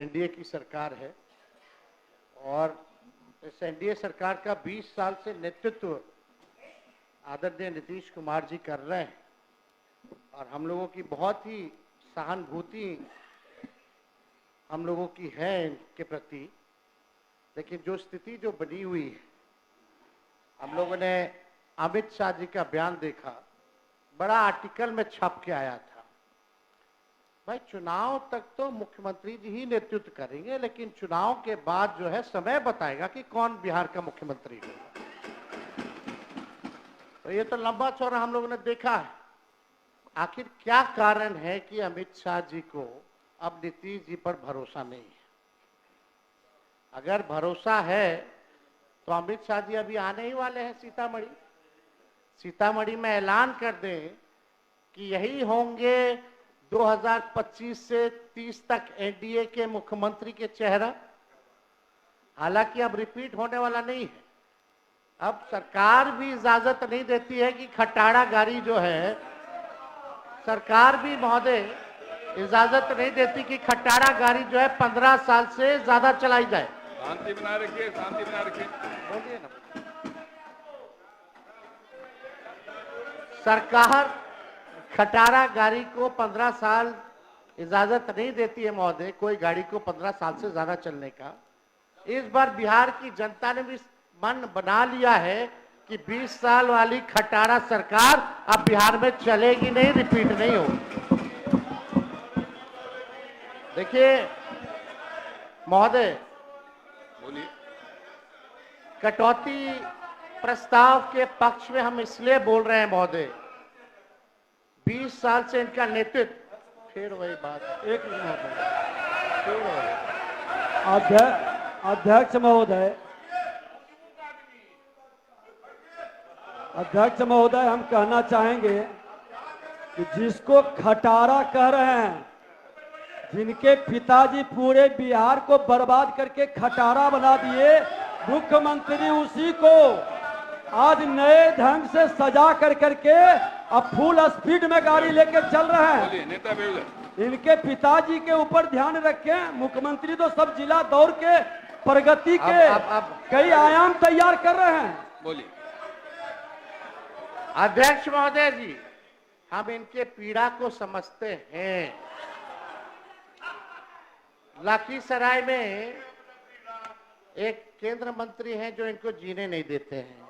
NDA की सरकार है और इस एनडीए सरकार का 20 साल से नेतृत्व आदरणीय नीतीश कुमार जी कर रहे हैं और हम लोगों की बहुत ही सहानुभूति हम लोगों की है इनके प्रति। लेकिन जो स्थिति जो बनी हुई है, हम लोगों ने अमित शाह जी का बयान देखा, बड़ा आर्टिकल में छप के आया था। भाई चुनाव तक तो मुख्यमंत्री जी ही नेतृत्व करेंगे, लेकिन चुनाव के बाद जो है समय बताएगा कि कौन बिहार का मुख्यमंत्री होगा। तो ये तो लंबा चौड़ा हम लोगों ने देखा है। आखिर क्या कारण है कि अमित शाह जी को अब नीतीश जी पर भरोसा नहीं है? अगर भरोसा है तो अमित शाह जी अभी आने ही वाले हैं सीतामढ़ी। सीतामढ़ी में ऐलान कर दें कि यही होंगे 2025 से 30 तक एनडीए के मुख्यमंत्री के चेहरा। हालांकि अब रिपीट होने वाला नहीं है। अब सरकार भी इजाजत नहीं देती है कि खटाड़ा गाड़ी जो है, सरकार भी महोदय इजाजत नहीं देती कि खटाड़ा गाड़ी जो है 15 साल से ज्यादा चलाई जाए। शांति बनाए रखिए, शांति बनाए रखिए। बोलिए ना। सरकार खटारा गाड़ी को 15 साल इजाजत नहीं देती है महोदय, कोई गाड़ी को 15 साल से ज्यादा चलने का। इस बार बिहार की जनता ने भी मन बना लिया है कि 20 साल वाली खटारा सरकार अब बिहार में चलेगी नहीं, रिपीट नहीं होगी। देखिए महोदय, बोलिए। कटौती प्रस्ताव के पक्ष में हम इसलिए बोल रहे हैं महोदय, 20 साल से इनका नेतृत्व, फिर वही बात, एक मिनट फिर वही। अध्यक्ष महोदय, हम कहना चाहेंगे कि जिसको खटारा कह रहे हैं, जिनके पिताजी पूरे बिहार को बर्बाद करके खटारा बना दिए, मुख्यमंत्री उसी को आज नए ढंग से सजा कर करके अब फुल स्पीड में गाड़ी लेके चल रहे हैं। नेता विरोध इनके पिताजी के ऊपर ध्यान रखें। मुख्यमंत्री तो सब जिला दौड़ के प्रगति के कई आयाम तैयार कर रहे हैं। बोलिए। अध्यक्ष महोदय जी, हम इनके पीड़ा को समझते हैं। लखीसराय में एक केंद्र मंत्री हैं जो इनको जीने नहीं देते हैं,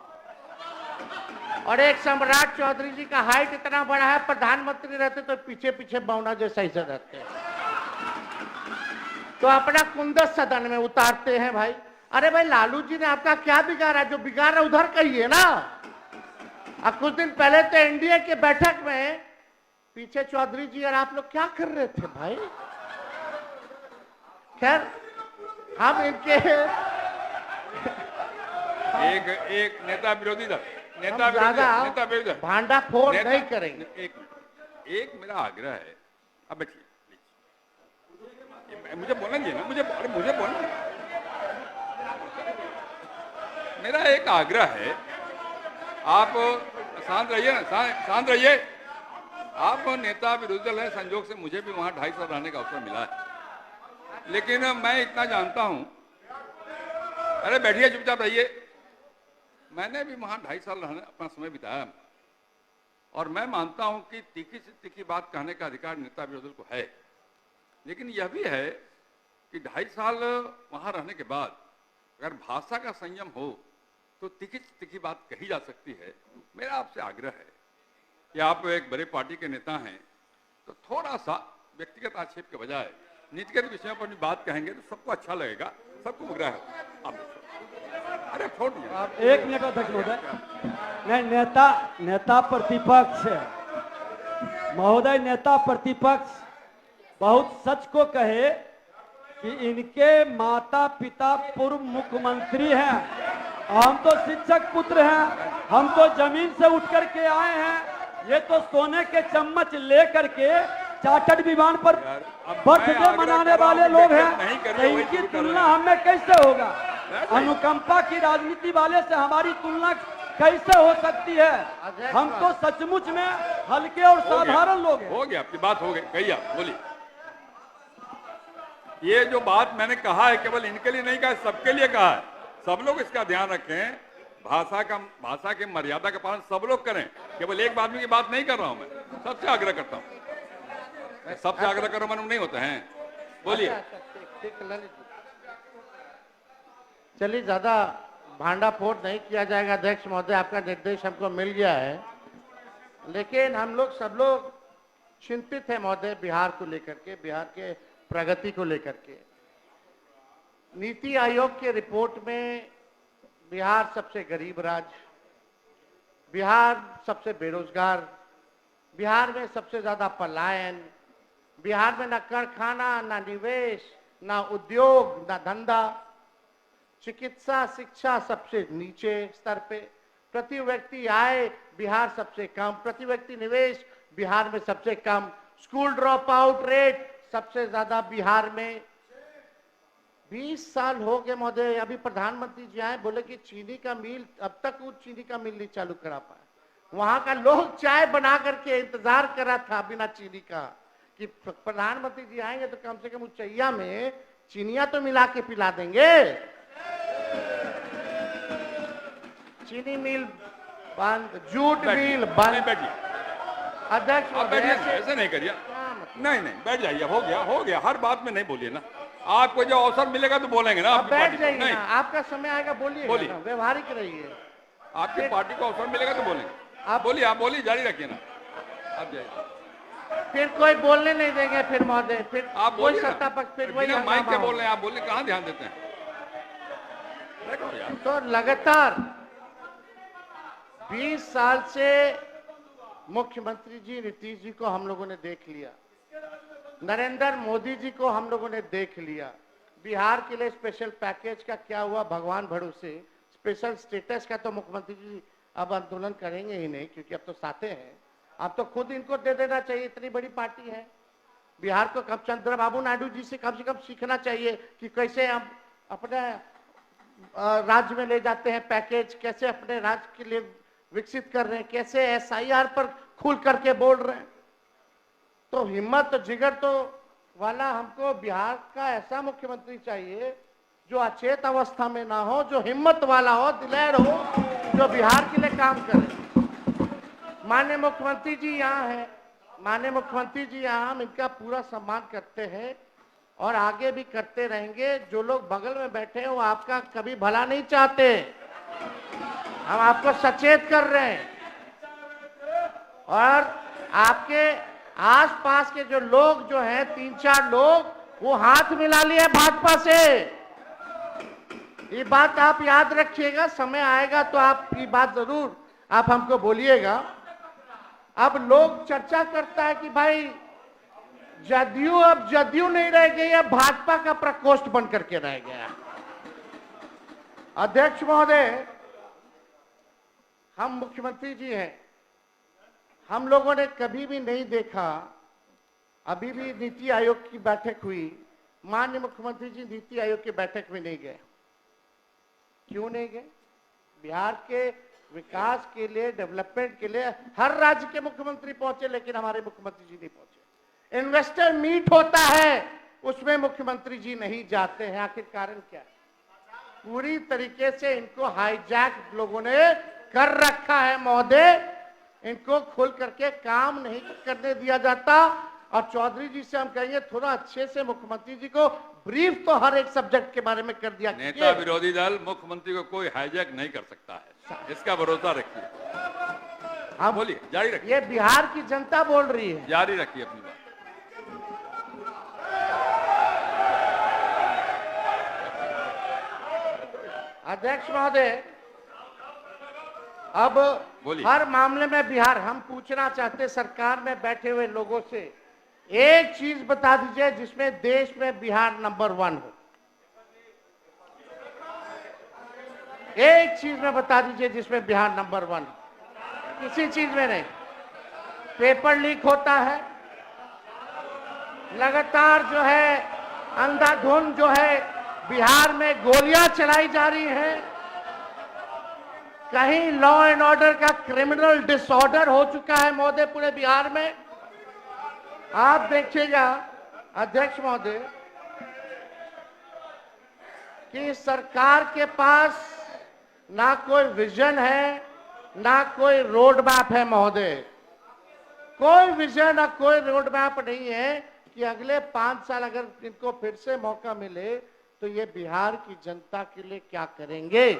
और एक सम्राट चौधरी जी का हाइट इतना बड़ा है, प्रधानमंत्री रहते तो पीछे पीछे बौना जैसा ही रहते हैं, तो अपना कुंदस सदन में उतारते हैं। भाई अरे भाई, लालू जी ने आपका क्या बिगाड़ा? जो बिगाड़ा उधर कहिए ना। अब कुछ दिन पहले तो एनडीए के बैठक में पीछे चौधरी जी और आप लोग क्या कर रहे थे भाई? खैर, हम इनके एक नेता विरोधी दल, नेता विरोधी भांडा फोड़ नहीं करेंगे। एक मेरा आग्रह है, अब बैठिए, मुझे बोलना चाहिए ना, मुझे बोलना। मेरा एक आग्रह है, आप शांत रहिए ना, शांत रहिए। आप नेता विरोधी दल है, संजोग से मुझे भी वहां 2.5 साल रहने का अवसर मिला है, लेकिन मैं इतना जानता हूं। अरे बैठिए, चुपचाप रहिए। मैंने भी वहां 2.5 साल रहने अपना समय बिताया, और मैं मानता हूं कि तीखी से तीखी बात कहने का अधिकार नेता विरोधी को है, लेकिन यह भी है कि 2.5 साल वहां रहने के बाद अगर भाषा का संयम हो तो तीखी से तीखी बात कही जा सकती है। मेरा आपसे आग्रह है कि आप एक बड़े पार्टी के नेता हैं, तो थोड़ा सा व्यक्तिगत आक्षेप के बजाय नीतिगत विषयों पर भी बात कहेंगे तो सबको अच्छा लगेगा, सबको आग्रह है। अरे छोड़ दीजिए। एक मिनट अध्यक्ष महोदय, नहीं, नेता प्रतिपक्ष महोदय, नेता प्रतिपक्ष बहुत सच को कहे कि इनके माता पिता पूर्व मुख्यमंत्री हैं। हम तो शिक्षक पुत्र हैं, हम तो जमीन से उठ करके आए हैं। ये तो सोने के चम्मच ले करके चार्टर्ड विमान पर बर्थडे मनाने वाले लोग हैं, तो इनकी तुलना हमें कैसे होगा? अनुकंपा की राजनीति वाले से हमारी तुलना कैसे हो सकती है? हम तो सचमुच में हल्के और साधारण लोग हैं। हो गया, आपकी बात हो गई, कहिए आप, बोलिए। ये जो बात मैंने कहा है केवल इनके लिए नहीं कहा, सबके लिए कहा है। सब लोग इसका ध्यान रखें, भाषा के मर्यादा का पालन सब लोग करें। केवल एक आदमी की बात नहीं कर रहा हूं मैं, सबसे आग्रह करता हूं। सबसे आग्रह करो मन नहीं होते हैं। बोलिए। ठीक, ललित जी। चलिए, ज्यादा भांडा फोड़ नहीं किया जाएगा। अध्यक्ष महोदय, आपका निर्देश हमको मिल गया है, लेकिन हम लोग सब लोग चिंतित है महोदय बिहार को लेकर के, बिहार के प्रगति को लेकर के। नीति आयोग के रिपोर्ट में बिहार सबसे गरीब राज्य, बिहार सबसे बेरोजगार, बिहार में सबसे ज्यादा पलायन, बिहार में ना कारखाना, ना निवेश, ना उद्योग, ना धंधा, चिकित्सा शिक्षा सबसे नीचे स्तर पे, प्रति व्यक्ति आय बिहार सबसे कम, प्रति व्यक्ति निवेश बिहार में सबसे कम, स्कूल ड्रॉप आउट रेट सबसे ज्यादा बिहार में। 20 साल हो गए महोदय, अभी प्रधानमंत्री जी आए, बोले कि चीनी का मिल, अब तक वो चीनी का मिल नहीं चालू करा पाए। वहां का लोग चाय बना करके इंतजार करा था बिना चीनी का, कि प्रधानमंत्री जी आएंगे तो कम से कम उचैया में चीनिया तो मिला के पिला देंगे। चीनी मिल बंद, जूट मिल बंद। अध्यक्ष आप बैठिए, ऐसे नहीं करिए। नहीं नहीं, बैठ जाइए, हो गया। हर बात में नहीं बोलिए ना, आपको जो अवसर मिलेगा तो बोलेंगे ना। आप बैठ जाइए ना, आपका समय आएगा, बोलिए, व्यवहारिक रहिए। आपकी पार्टी को अवसर मिलेगा तो बोलेंगे। आप बोलिए, जारी रखिए ना, आप जाइए। फिर कोई बोलने नहीं देंगे फिर महोदय, फिर आप कोई सत्ता पक्ष, फिर वही माइक पे बोल रहे हैं, आप बोलिए, कहाँ ध्यान देते हैं। तो लगातार 20 साल से मुख्यमंत्री जी नीतीश जी को हम लोगों ने देख लिया, नरेंद्र मोदी जी को हम लोगों ने देख लिया। बिहार के लिए स्पेशल पैकेज का क्या हुआ भगवान भरोसे, स्पेशल स्टेटस का तो मुख्यमंत्री जी अब आंदोलन करेंगे ही नहीं, क्योंकि अब तो साथे हैं। अब तो खुद इनको दे देना चाहिए, इतनी बड़ी पार्टी है। बिहार को कब चंद्रबाबू नायडू जी से कम सीखना चाहिए कि कैसे हम अपने राज्य में ले जाते हैं पैकेज, कैसे अपने राज्य के लिए विकसित कर रहे हैं, कैसे SIR पर खुल करके बोल रहे हैं। तो हिम्मत तो जिगर तो वाला हमको बिहार का ऐसा मुख्यमंत्री चाहिए जो अचेत अवस्था में ना हो, जो हिम्मत वाला हो, दिलेर हो, जो बिहार के लिए काम करे। माननीय मुख्यमंत्री जी यहाँ है, माननीय मुख्यमंत्री जी यहाँ, हम इनका पूरा सम्मान करते हैं और आगे भी करते रहेंगे। जो लोग बगल में बैठे हैं वो आपका कभी भला नहीं चाहते, हम आपको सचेत कर रहे हैं। और आपके आसपास के जो लोग जो हैं, 3-4 लोग, वो हाथ मिला लिए भाजपा से। ये बात आप याद रखिएगा, समय आएगा तो आप ये बात जरूर आप हमको बोलिएगा। अब लोग चर्चा करता है कि भाई जदयू अब जदयू नहीं रह गई, अब भाजपा का प्रकोष्ठ बन करके रह गया। अध्यक्ष महोदय, हम मुख्यमंत्री जी हैं, हम लोगों ने कभी भी नहीं देखा, अभी भी नीति आयोग की बैठक हुई, माननीय मुख्यमंत्री जी नीति आयोग की बैठक में नहीं गए। क्यों नहीं गए? बिहार के विकास के लिए, डेवलपमेंट के लिए हर राज्य के मुख्यमंत्री पहुंचे, लेकिन हमारे मुख्यमंत्री जी नहीं पहुंचे। इन्वेस्टर मीट होता है, उसमें मुख्यमंत्री जी नहीं जाते हैं। आखिर कारण क्या है? पूरी तरीके से इनको हाईजैक लोगों ने कर रखा है महोदय। इनको खोल करके काम नहीं करने दिया जाता। और चौधरी जी से हम कहेंगे थोड़ा अच्छे से मुख्यमंत्री जी को ब्रीफ तो हर एक सब्जेक्ट के बारे में कर दिया। नेता विरोधी दल मुख्यमंत्री को कोई हाईजैक नहीं कर सकता है, इसका भरोसा रखिए। हाँ, बोलिए, जारी रखिए। ये बिहार की जनता बोल रही है, जारी रखिए अपनी बात। अध्यक्ष महोदय, अब हर मामले में बिहार, हम पूछना चाहते सरकार में बैठे हुए लोगों से, एक चीज बता दीजिए जिसमें देश में बिहार नंबर 1 हो। एक चीज में बता दीजिए जिसमें बिहार नंबर 1 हो। किसी चीज में नहीं। पेपर लीक होता है, लगातार जो है अंधाधुंध जो है बिहार में गोलियां चलाई जा रही हैं, कहीं लॉ एंड ऑर्डर का क्रिमिनल डिसऑर्डर हो चुका है महोदय पूरे बिहार में। आप देखिएगा अध्यक्ष महोदय, कि सरकार के पास ना कोई विजन है, ना कोई रोड मैप है महोदय। कोई विजन और कोई रोड मैप नहीं है कि अगले 5 साल अगर इनको फिर से मौका मिले तो ये बिहार की जनता के लिए क्या करेंगे।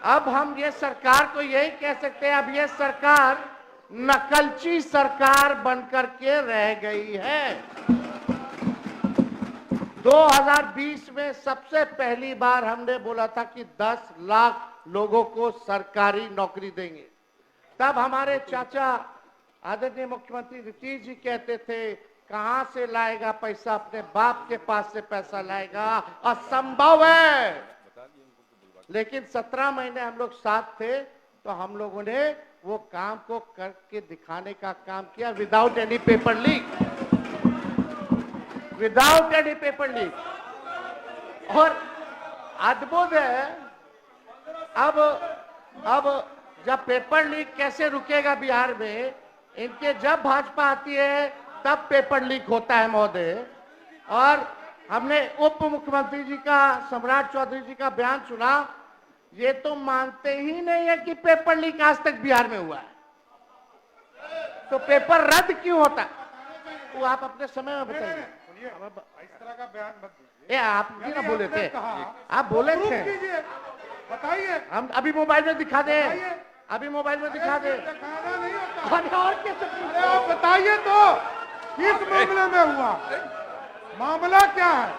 अब हम ये सरकार को यही कह सकते हैं, अब ये सरकार नकलची सरकार बनकर के रह गई है। 2020 में सबसे पहली बार हमने बोला था कि 10 लाख लोगों को सरकारी नौकरी देंगे। तब हमारे चाचा आदरणीय मुख्यमंत्री नीतीश जी कहते थे कहां से लाएगा पैसा, अपने बाप के पास से पैसा लाएगा, असंभव है। लेकिन 17 महीने हम लोग साथ थे तो हम लोगों ने वो काम को करके दिखाने का काम किया, without any paper leak, without any paper leak. और अद्भुत है, अब जब पेपर लीक कैसे रुकेगा बिहार में, इनके जब भाजपा आती है तब पेपर लीक होता है महोदय। और हमने उप मुख्यमंत्री जी का, सम्राट चौधरी जी का बयान सुना, ये तो मानते ही नहीं है कि पेपर लीक आज तक बिहार में हुआ है, तो पेपर रद्द क्यों होता है वो आप अपने समय में बताइए। इस तरह का बयान मत दीजिए। ये आप भी ना बोले थे, आप बोले थे, बताइए। हम अभी मोबाइल में दिखा दे, अभी मोबाइल में दिखा दे। दिखाना नहीं होता। अरे और कैसे? अरे आप बताइए तो किस मामले में हुआ, मामला क्या है,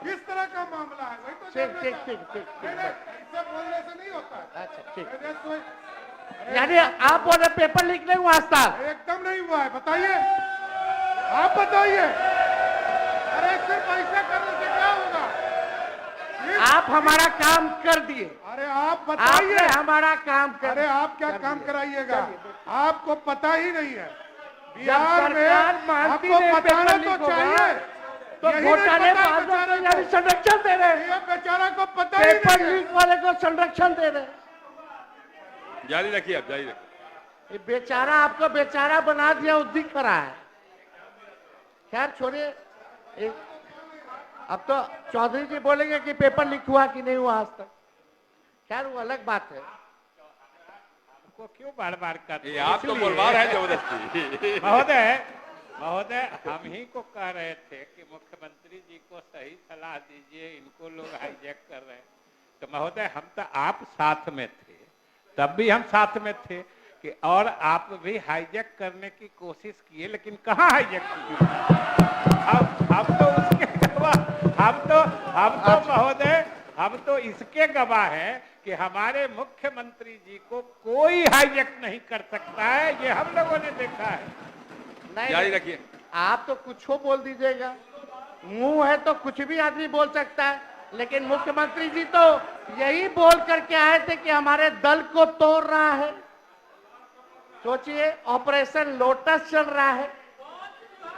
किस तरह का मामला है, वही तो ठीक ठीक ठीक ठीक नहीं, नहीं, इससे बोलने से नहीं होता है। अच्छा ठीक। मैंने तो यानी आप बोल रहे पेपर लीक नहीं हुआ आज तक? एकदम नहीं हुआ है। बताइए, आप बताइए। अरे सिर्फ ऐसा करने से क्या होगा? आप हमारा काम कर दिए, अरे आप बताइए। आपने हमारा काम कर। अरे आप क्या काम कराइएगा, आपको पता ही नहीं है। जब बिहार में सरकार मानती आपको नहीं बताना पेपर लीक तो होगा, चाहिए। तो यही नहीं घोटाले पता बाजों बेचारे को यानी को। संरक्षण दे रहे, ये बेचारा को पता ही पेपर नहीं है। लीक वाले को संरक्षण दे रहे। जारी रखिए, आप जारी रखिए। ये बेचारा आपको बेचारा बना दिया, वो दिख रहा है। खैर छोड़िए, अब तो चौधरी जी बोलेंगे कि पेपर लीक हुआ कि नहीं हुआ आज तक। खैर वो अलग बात है। को क्यों बार बार कर ये आप तो बोलबार है जबरदस्ती। महोदय हम ही को कह रहे थे कि मुख्यमंत्री जी को सही सलाह दीजिए, इनको लोग हाईजैक कर रहे हैं। तो महोदय हम तो आप साथ में थे, तब भी हम साथ में थे कि और आप भी हाईजैक करने की कोशिश किए, लेकिन कहाँ हाईजैक किए। हम तो उसके गवाह, हम तो महोदय हम तो इसके गवाह हैं कि हमारे मुख्यमंत्री जी को कोई हाईजैक नहीं कर सकता है, ये हम लोगों ने देखा है। जारी रखिए। आप तो कुछ हो बोल दीजिएगा, मुंह है तो कुछ भी आदमी बोल सकता है, लेकिन मुख्यमंत्री जी तो यही बोल करके आए थे कि हमारे दल को तोड़ रहा है। सोचिए, ऑपरेशन लोटस चल रहा है।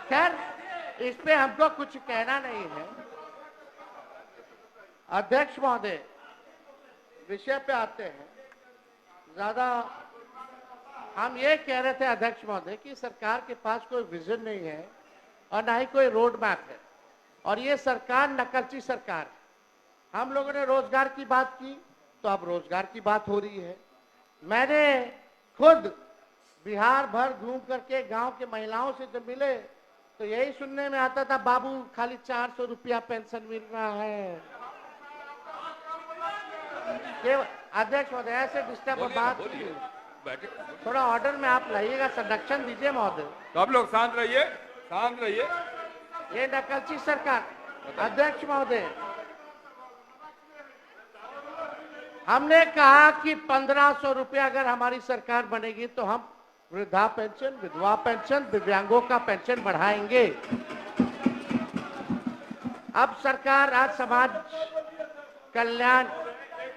खैर इस पे हमको कुछ कहना नहीं है। अध्यक्ष महोदय, विषय पे आते हैं। ज्यादा हम ये कह रहे थे अध्यक्ष महोदय कि सरकार के पास कोई विजन नहीं है और ना ही कोई रोड मैप है, और ये सरकार नकलची सरकार है। हम लोगों ने रोजगार की बात की तो अब रोजगार की बात हो रही है। मैंने खुद बिहार भर घूम करके गांव के महिलाओं से जब मिले तो यही सुनने में आता था, बाबू खाली 400 रुपया पेंशन मिल रहा है। अध्यक्ष महोदय ऐसे डिस्टर्ब बात, थोड़ा ऑर्डर में आप लाइएगा, संरक्षण दीजिए महोदय। तो आप लोग शांत रहिए, शांत रहिए। ये नकलची सरकार। अध्यक्ष महोदय, हमने कहा कि 1500 रुपया अगर हमारी सरकार बनेगी तो हम वृद्धा पेंशन, विधवा पेंशन, दिव्यांगों का पेंशन बढ़ाएंगे। अब सरकार आज समाज कल्याण।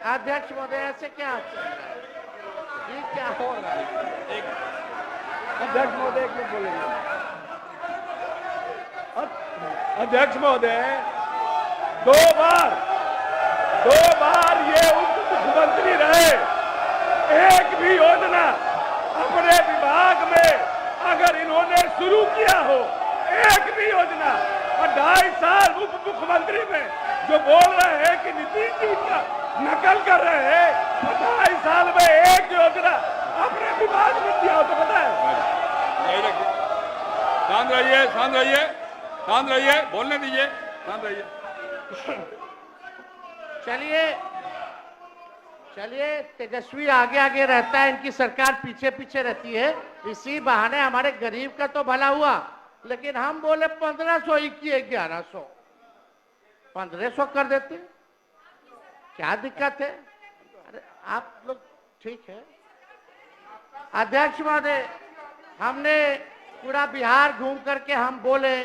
अध्यक्ष महोदय ऐसे क्या चल रहा है? ये क्या हो रहा है? अध्यक्ष महोदय एक मिनट बोलेंगे। अध्यक्ष महोदय, दो बार ये उप मुख्यमंत्री रहे, एक भी योजना अपने विभाग में अगर इन्होंने शुरू किया हो, एक भी योजना, और 2.5 साल उप मुख्यमंत्री में जो जो बोल रहे हैं कि नीतीश जी का नकल कर रहे हैं, 28 साल में एक योजना अपने विभाग में दिया हो तो पता है। यही रखिए, शांत रहिए, शांत रहिए, शांत रहिए, बोलने दीजिए, शांत रहिए। चलिए चलिए, तेजस्वी आगे आगे रहता है, इनकी सरकार पीछे पीछे रहती है, इसी बहाने हमारे गरीब का तो भला हुआ। लेकिन हम बोले 1500 ही किए, 1100 1500 कर देते, क्या दिक्कत है? अरे आप लोग ठीक है। अध्यक्ष महोदय, हमने पूरा बिहार घूम करके हम बोले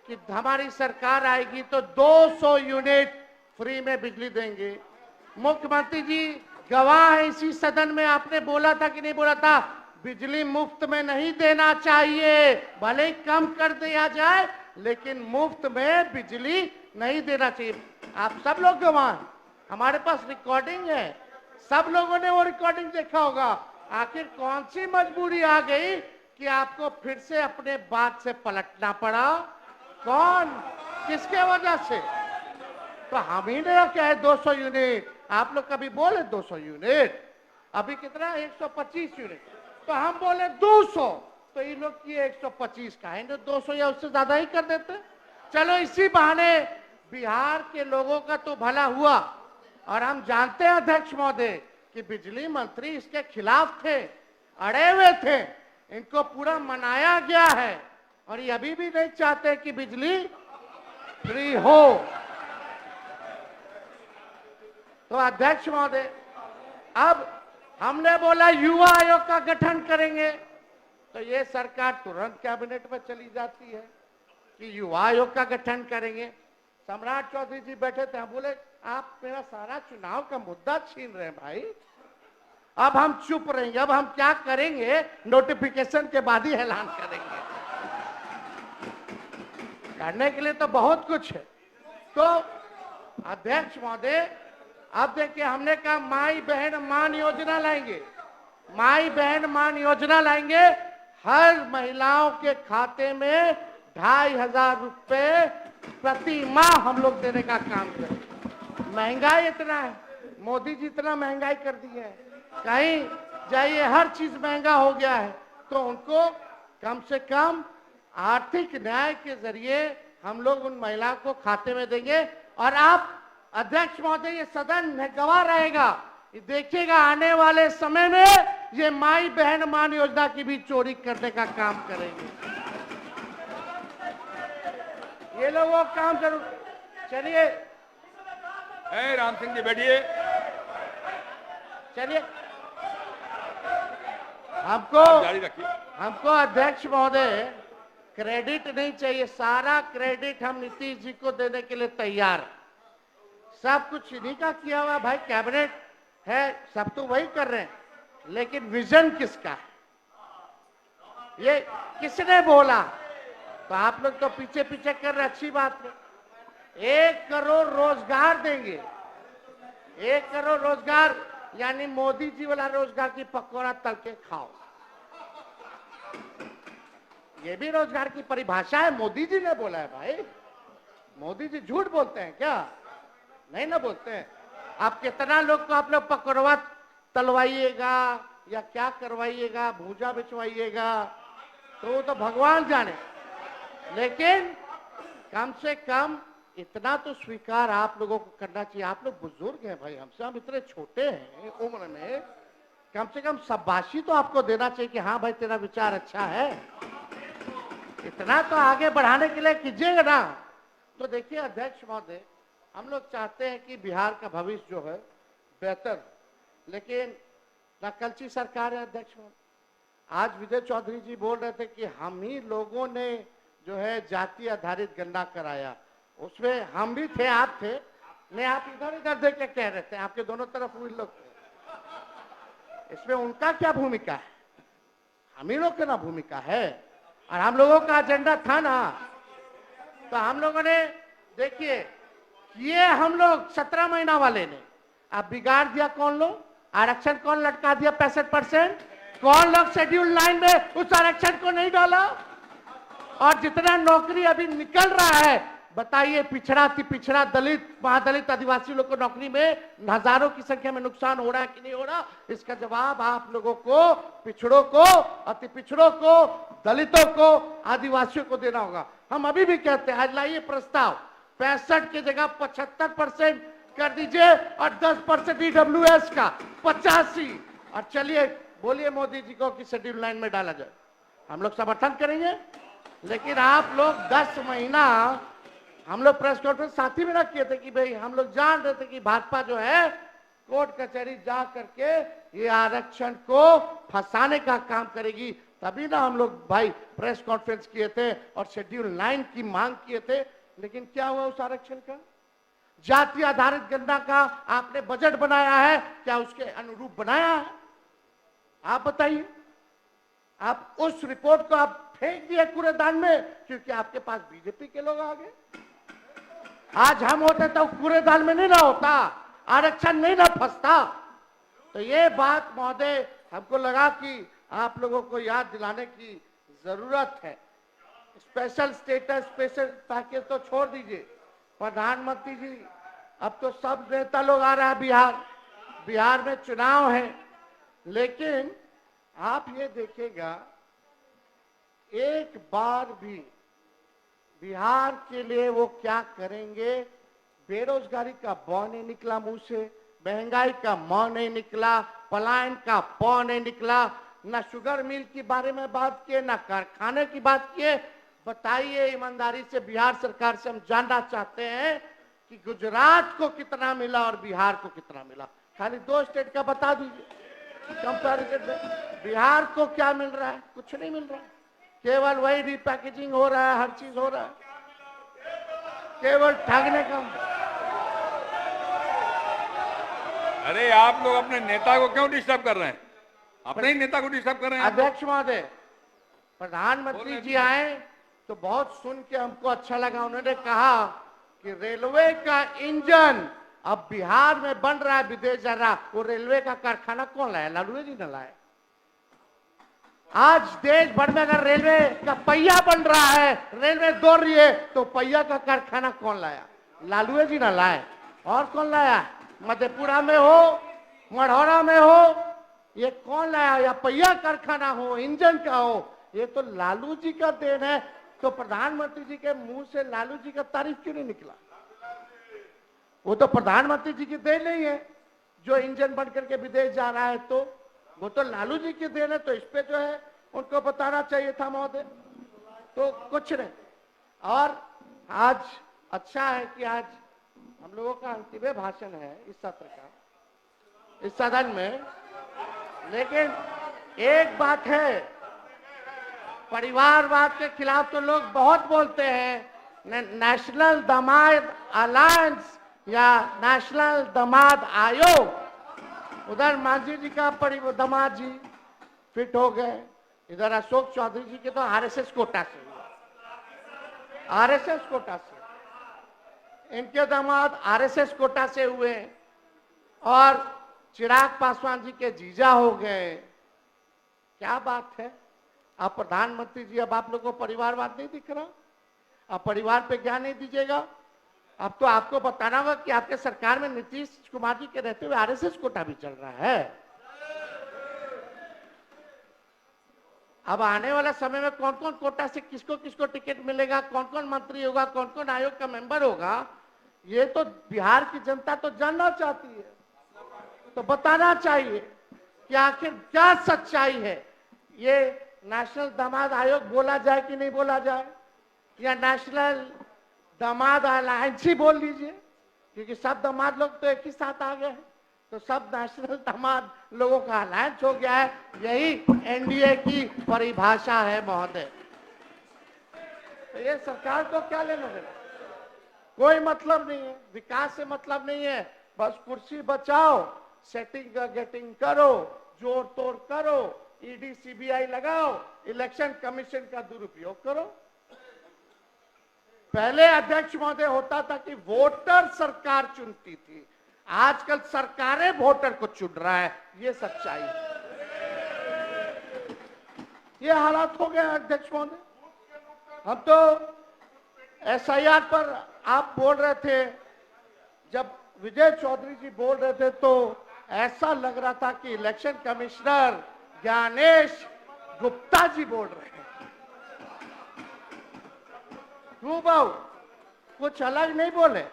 कि हमारी सरकार आएगी तो 200 यूनिट फ्री में बिजली देंगे। मुख्यमंत्री जी गवाह है इसी सदन में, आपने बोला था कि नहीं बोला था, बिजली मुफ्त में नहीं देना चाहिए, भले ही कम कर दिया जाए लेकिन मुफ्त में बिजली नहीं देना चाहिए। आप सब लोग गवाह हैं, हमारे पास रिकॉर्डिंग है, सब लोगों ने वो रिकॉर्डिंग देखा होगा। आखिर कौन सी मजबूरी आ गई कि आपको फिर से अपने बात से पलटना पड़ा? कौन, किसके वजह से? तो हम ही ने क्या है 200 यूनिट, आप लोग कभी बोले 200 यूनिट, अभी कितना 125 यूनिट, तो हम बोले 200, तो इन लोग किए 125 का है, 200 या उससे ज्यादा ही कर देते। चलो इसी बहाने बिहार के लोगों का तो भला हुआ। और हम जानते हैं अध्यक्ष महोदय कि बिजली मंत्री इसके खिलाफ थे, अड़े हुए थे, इनको पूरा मनाया गया है और ये अभी भी नहीं चाहते कि बिजली फ्री हो। तो अध्यक्ष महोदय, अब हमने बोला युवा आयोग का गठन करेंगे, तो ये सरकार तुरंत कैबिनेट में चली जाती है कि युवा आयोग का गठन करेंगे। सम्राट चौधरी जी बैठे थे, हम बोले आप मेरा सारा चुनाव का मुद्दा छीन रहे हैं भाई, अब हम चुप रहेंगे, अब हम क्या करेंगे, नोटिफिकेशन के बाद ही ऐलान करेंगे। करने के लिए तो बहुत कुछ है। तो अध्यक्ष महोदय, अब देखिए हमने कहा माई बहन मान योजना लाएंगे, माई बहन मान योजना लाएंगे, हर महिलाओं के खाते में 2500 रुपए प्रति माह हम लोग देने का काम करेंगे। महंगाई इतना है, मोदी जी इतना महंगाई कर दी है, कहीं जाइए हर चीज महंगा हो गया है, तो उनको कम से कम आर्थिक न्याय के जरिए हम लोग उन महिलाओं को खाते में देंगे। और आप अध्यक्ष महोदय, ये सदन गवाह रहेगा, देखिएगा आने वाले समय में ये माई बहन मान योजना की भी चोरी करने का काम करेंगे। ये लोग वो काम जरूर। चलिए राम सिंह जी बैठिए। चलिए, हमको जारी रखिए। हमको अध्यक्ष महोदय क्रेडिट नहीं चाहिए, सारा क्रेडिट हम नीतीश जी को देने के लिए तैयार हैं। सब कुछ इन्हीं का किया हुआ भाई, कैबिनेट है, सब तो वही कर रहे हैं, लेकिन विजन किसका है, ये किसने बोला? तो आप लोग तो पीछे पीछे कर रहे, अच्छी बात है। 1 करोड़ रोजगार देंगे, 1 करोड़ रोजगार, यानी मोदी जी वाला रोजगार की पकौड़ा तल के खाओ। ये भी रोजगार की परिभाषा है, मोदी जी ने बोला है भाई। मोदी जी झूठ बोलते हैं क्या? नहीं ना बोलते हैं। आप कितना लोग को आप लोग पकौड़ा तलवाइएगा या क्या करवाइएगा, भूजा बिछवाइएगा, तो वो तो भगवान जाने, लेकिन कम से कम इतना तो स्वीकार आप लोगों को करना चाहिए। आप लोग बुजुर्ग हैं भाई हमसे, हम इतने छोटे हैं उम्र में, कम से कम शाबाशी तो आपको देना चाहिए कि हाँ भाई तेरा विचार अच्छा है, इतना तो आगे बढ़ाने के लिए कीजिएगा ना। तो देखिए अध्यक्ष महोदय, हम लोग चाहते हैं कि बिहार का भविष्य जो है बेहतर, लेकिन नकलची सरकार है अध्यक्ष महोदय। आज विजय चौधरी जी बोल रहे थे कि हम ही लोगों ने जो है जाति आधारित गणना कराया, उसमें हम भी थे, आप थे नहीं, आप इधर इधर देख के कह रहे थे, आपके दोनों तरफ वही लोग थे। इसमें उनका क्या भूमिका है? हम ही लोग की ना भूमिका है, और हम लोगों का एजेंडा था ना। तो हम लोगों ने देखिए ये हम लोग 17 महीना वाले ने अब बिगाड़ दिया। कौन लोग? आरक्षण कौन लटका दिया 65%? कौन लोग शेड्यूल 9 में उस आरक्षण को नहीं डाला? और जितना नौकरी अभी निकल रहा है बताइए, पिछड़ा पिछड़ा दलित महादलित आदिवासी लोग को नौकरी में हजारों की संख्या में नुकसान हो रहा है कि नहीं हो रहा? इसका जवाब आप लोगों को, पिछड़ों को, अति पिछड़ों को, दलितों को, आदिवासियों को देना होगा। हम अभी भी कहते हैं, आज लाइए प्रस्ताव, 65 की जगह 75% कर दीजिए और 10% ईडब्ल्यूएस का 85, और चलिए बोलिए मोदी जी को कि शेड्यूल 9 में डाला जाए। हम लोग समर्थन करेंगे। लेकिन आप लोग 10 महीना, हम लोग प्रेस कॉन्फ्रेंस साथ ही में ना किए थे कि भाई हम लोग जान रहे थे कि भाजपा जो है कोर्ट कचहरी जा करके ये आरक्षण को फंसाने का काम करेगी, तभी ना हम लोग भाई प्रेस कॉन्फ्रेंस किए थे और शेड्यूल 9 की मांग किए थे। लेकिन क्या हुआ उस आरक्षण का? जाति आधारित गणना का आपने बजट बनाया है, क्या उसके अनुरूप बनाया है? आप बताइए। आप उस रिपोर्ट को आप फेंक दिए कूड़ेदान में क्योंकि आपके पास बीजेपी के लोग आ गए। आज हम होते तो कूड़ेदान में नहीं ना होता, आरक्षण नहीं ना फंसता। तो ये बात महोदय हमको लगा कि आप लोगों को याद दिलाने की जरूरत है। स्पेशल स्टेटस, स्पेशल पैकेज तो छोड़ दीजिए। प्रधानमंत्री जी, अब तो सब नेता लोग आ रहा है बिहार में चुनाव है, लेकिन आप ये देखिएगा एक बार भी बिहार के लिए वो क्या करेंगे। बेरोजगारी का बौ नहीं निकला मुंह से, महंगाई का मौ नहीं निकला, पलायन का पौ नहीं निकला, ना शुगर मिल के बारे में बात किए, ना कारखाने की बात किए। बताइए ईमानदारी से, बिहार सरकार से हम जानना चाहते हैं कि गुजरात को कितना मिला और बिहार को कितना मिला। खाली 2 स्टेट का बता दीजिए कंपैरिजन में। बिहार को क्या मिल रहा है? कुछ नहीं मिल रहा है। केवल वही रिपैकेजिंग हो रहा है, हर चीज हो रहा है, केवल ठगने का। अरे आप लोग अपने नेता को क्यों डिस्टर्ब कर रहे हैं? अपने ही नेता को डिस्टर्ब कर रहे हैं। अध्यक्ष महोदय, प्रधानमंत्री जी आए तो बहुत सुन के हमको अच्छा लगा। उन्होंने कहा कि रेलवे का इंजन अब बिहार में बन रहा है, विदेश जा रहा। वो रेलवे का कारखाना कौन लाया? लालू जी ने लाया। आज देश भर में अगर रेलवे का पहिया बन रहा है, रेलवे दौड़ रही है, तो पहिया का कारखाना कौन लाया? लालू जी ने लाए। और कौन लाया? मधेपुरा में हो, मढ़ौरा में हो, ये कौन लाया? या पहिया कारखाना हो, इंजन का हो, ये तो लालू जी का देन है। तो प्रधानमंत्री जी के मुंह से लालू जी का तारीफ क्यों नहीं निकला? वो तो प्रधानमंत्री जी की देन नहीं है जो इंजन बन करके विदेश जा रहा है, तो वो तो लालू जी की देन है। तो इस पे जो है उनको बताना चाहिए था महोदय। तो कुछ नहीं। और आज अच्छा है कि आज हम लोगों का अंतिम भाषण है इस सत्र का, इस सदन में। लेकिन एक बात है, परिवारवाद के खिलाफ तो लोग बहुत बोलते हैं। नेशनल दामाद अलायंस या नेशनल दामाद आयोग, उधर मांझी जी का दामाद जी फिट हो गए, इधर अशोक चौधरी जी के तो आरएसएस कोटा से, आरएसएस कोटा से इनके दामाद आरएसएस कोटा से हुए, और चिराग पासवान जी के जीजा हो गए। क्या बात है? आप प्रधानमंत्री जी, अब आप लोगों को परिवारवाद नहीं दिख रहा? आप परिवार पे ज्ञान नहीं दीजिएगा? अब तो आपको बताना होगा कि आपके सरकार में नीतीश कुमार जी के रहते हुए आरएसएस कोटा भी चल रहा है। अब आने वाला समय में कौन कौन कोटा से किसको किसको टिकट मिलेगा, कौन कौन मंत्री होगा, कौन कौन आयोग का मेंबर होगा, ये तो बिहार की जनता तो जानना चाहती है। तो बताना चाहिए कि आखिर क्या सच्चाई है। ये नेशनल दामाद आयोग बोला जाए कि नहीं बोला जाए, या नेशनल दामाद अलायंस ही बोल लीजिए, क्योंकि सब दामाद लोग तो एक ही साथ आ गए हैं। तो सब नेशनल दामाद लोगों का अलायंस हो गया है। यही एनडीए की परिभाषा है महोदय। तो ये सरकार को क्या लेना देना? कोई मतलब नहीं है, विकास से मतलब नहीं है। बस कुर्सी बचाओ, सेटिंग गेटिंग करो, जोड़ तोड़ करो, ईडी सीबीआई लगाओ, इलेक्शन कमीशन का दुरुपयोग करो। पहले अध्यक्ष महोदय होता था कि वोटर सरकार चुनती थी, आजकल सरकारें वोटर को चुन रहा है। ये सच्चाई है। ये हालात हो गए अध्यक्ष महोदय। हम तो एसआईआर पर आप बोल रहे थे, जब विजय चौधरी जी बोल रहे थे तो ऐसा लग रहा था कि इलेक्शन कमिश्नर ज्ञानेश गुप्ता जी बोल रहे हैं। क्यों बाबू, कुछ अलग नहीं बोले?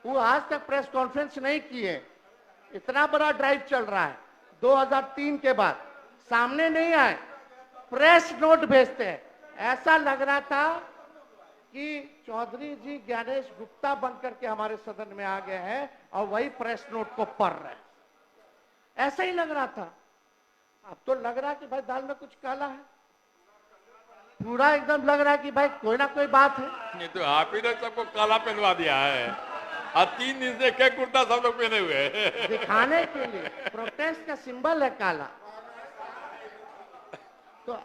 वो आज तक प्रेस कॉन्फ्रेंस नहीं किए। इतना बड़ा ड्राइव चल रहा है 2003 के बाद, सामने नहीं आए, प्रेस नोट भेजते हैं। ऐसा लग रहा था कि चौधरी जी ज्ञानेश गुप्ता बनकर के हमारे सदन में आ गए हैं और वही प्रेस नोट को पढ़ रहे हैं, ऐसा ही लग रहा था। अब तो लग रहा है कि भाई दाल में कुछ काला है, पूरा एकदम लग रहा है कि भाई कोई ना कोई बात है। नहीं तो आप ही ने सबको काला पहनवा दिया है। आज 3 दिन से क्या कुर्ता सब लोग पहने हुए हैं। दिखाने के लिए, प्रोटेस्ट का सिंबल है काला। तो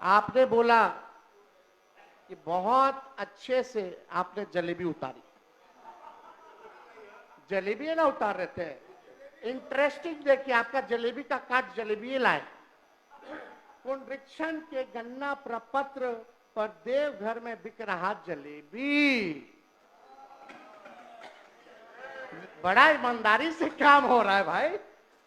आपने बोला कि बहुत अच्छे से आपने जलेबी उतारी। जलेबी ना उतार रहे थे, इंटरेस्टिंग देखिए, आपका जलेबी का काट जलेबी लाए। पुनरीक्षण के गन्ना प्रपत्र पर देवघर में बिक रहा जलेबी। बड़ा ईमानदारी से काम हो रहा है भाई।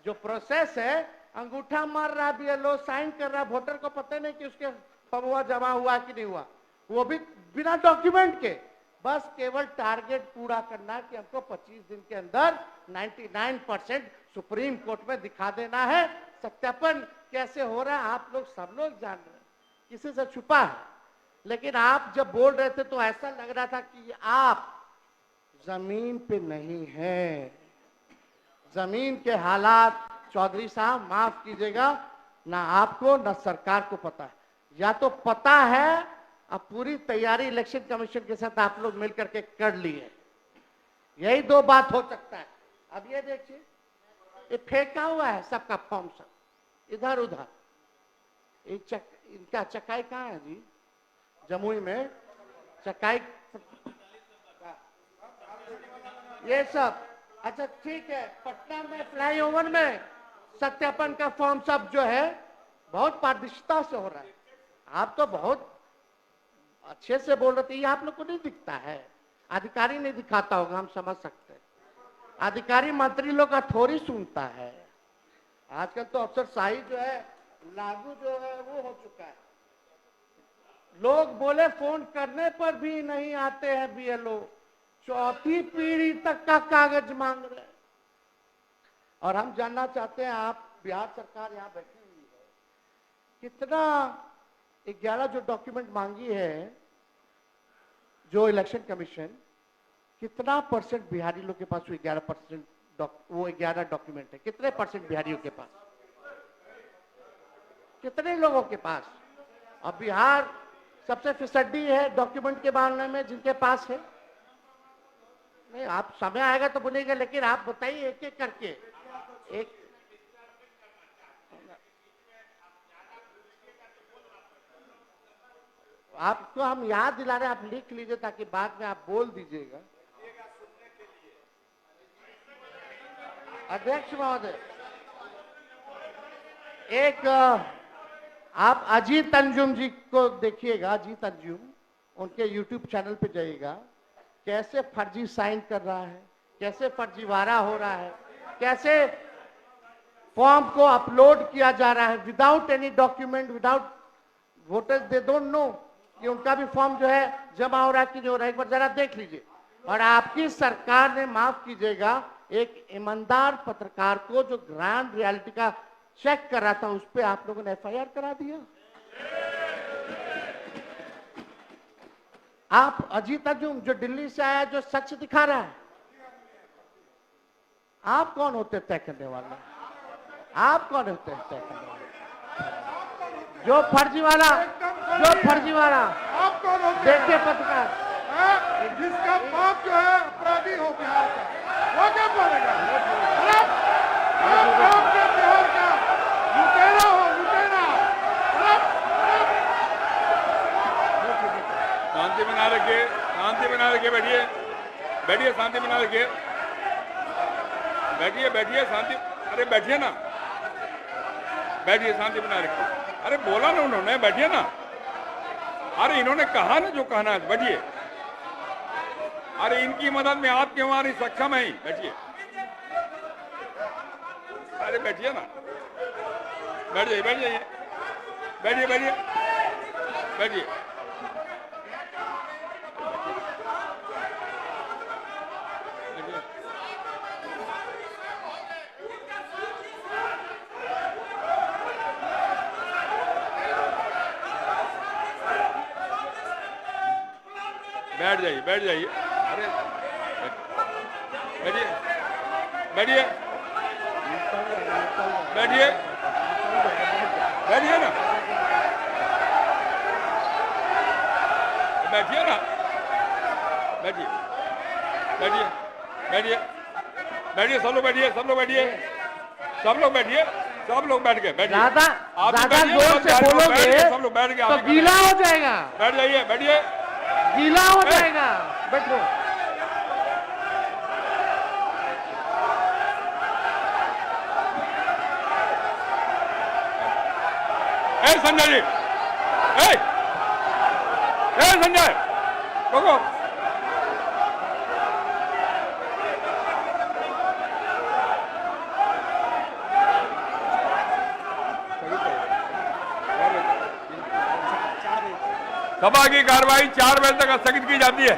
जो प्रोसेस है, अंगूठा मार रहा बीएलओ, साइन कर रहा, वोटर को पता नहीं कि उसके फगुआ जमा हुआ कि नहीं हुआ, वो भी बिना डॉक्यूमेंट के। बस केवल टारगेट पूरा करना है कि हमको 25 दिन के अंदर 99% सुप्रीम कोर्ट में दिखा देना है। सत्यापन कैसे हो रहा है आप लोग सब लोग जान रहे हैं, किसी से छुपा है। लेकिन आप जब बोल रहे थे तो ऐसा लग रहा था कि आप जमीन पे नहीं है। जमीन के हालात चौधरी साहब माफ कीजिएगा, ना आपको ना सरकार को पता है। या तो पता है, अब पूरी तैयारी इलेक्शन कमीशन के साथ आप लोग मिलकर के कर लिए, यही दो बात हो सकता है। अब ये देखिए, ये फेंका हुआ है सबका फॉर्म, सब इधर उधर। इनका चकाई कहाँ है जी? जमुई में चकाई, ये सब। अच्छा ठीक है, पटना में फ्लाईओवर में सत्यापन का फॉर्म सब जो है बहुत पारदर्शिता से हो रहा है। आप तो बहुत अच्छे से बोल रहे थे, ये आप लोग को नहीं दिखता है। अधिकारी नहीं दिखाता होगा, हम समझ सकते हैं। अधिकारी मंत्री लोग का थोड़ी सुनता है। आजकल तो अफसरशाही जो है, लागू जो है वो हो चुका है। लोग बोले फोन करने पर भी नहीं आते हैं बीएलओ, चौथी पीढ़ी तक का कागज मांग रहे हैं। और हम जानना चाहते हैं, आप बिहार सरकार यहाँ बैठी हुई है, कितना 11 जो डॉक्यूमेंट मांगी है जो इलेक्शन कमीशन, कितना परसेंट बिहारी लोग के पास वो 11% वो 11 डॉक्यूमेंट है? कितने परसेंट बिहारियों के पास, कितने लोगों के पास? अब बिहार सबसे फिसड्डी है डॉक्यूमेंट के मामले में, जिनके पास है। नहीं, आप समय आएगा तो बोलेंगे, लेकिन आप बताइए एक एक करके। एक आपको हम याद दिला रहे हैं, आप लिख लीजिए ताकि बाद में आप बोल दीजिएगा। अध्यक्ष महोदय, एक आप अजीत अंजुम जी को देखिएगा। अजीत अंजुम, उनके YouTube चैनल पे जाइएगा, कैसे फर्जी साइन कर रहा है, कैसे फर्जीवाड़ा हो रहा है, कैसे फॉर्म को अपलोड किया जा रहा है without any document, without voters they don't know कि उनका भी फॉर्म जो है जमा हो रहा है कि नहीं हो रहा है। एक बार जरा देख लीजिए। और आपकी सरकार ने, माफ कीजिएगा, एक ईमानदार पत्रकार को जो ग्राउंड रियलिटी का चेक कर रहा था, उस पर आप लोगों ने FIR करा दिया। आप अजीत अंजुम जो दिल्ली से आया, जो सच दिखा रहा है, आप कौन होते तय करने वाले? आप कौन होते हैं तय करने वाले? जो फर्जीवाड़ा आप कौन होते हैं? देखिए पत्रकार, जिसका बाप जो है अपराधी हो बिहार का, वो क्या बोलेगा? आप के बिहार का लुटेरा हो, लुटेरा। शांति बना रखिए, शांति बना रखिए, बैठिए, बैठिए, शांति बना रखिए, बैठिए, बैठिए, शांति, अरे बैठिए ना, बैठिए, शांति बना रखिए। अरे बोला ना उन्होंने, बैठिए ना। अरे इन्होंने कहा ना जो कहना है, बैठिए। अरे इनकी मदद में आप क्यों आ रही, सक्षम है ही, बैठिए। अरे बैठिए ना, बैठ जाइए, बैठ जाइए, बैठिए, बैठिए, बैठिए। बैठ जाइए, बैठ जाइए। अरे बैठिए, बैठिए, बैठिए, बैठिए ना, बैठिए ना, बैठिए, बैठिए, बैठिए, बैठिए, सब लोग बैठिए, सब लोग बैठिए, सब लोग बैठिए, सब लोग बैठ गए, बैठिए। ज्यादा आप भी ज्यादा बैठिए, जोर सब से बैठ गए, बोलोगे सब लोग बैठ गए, तो आप भी गीला हो जाएगा, बैठ जाइए, बैठिए। गीला हो जाएगा। बैठो। ए संजय जी, ए संजय, रुको। सभा की कार्रवाई 4 बजे तक स्थगित की जाती है।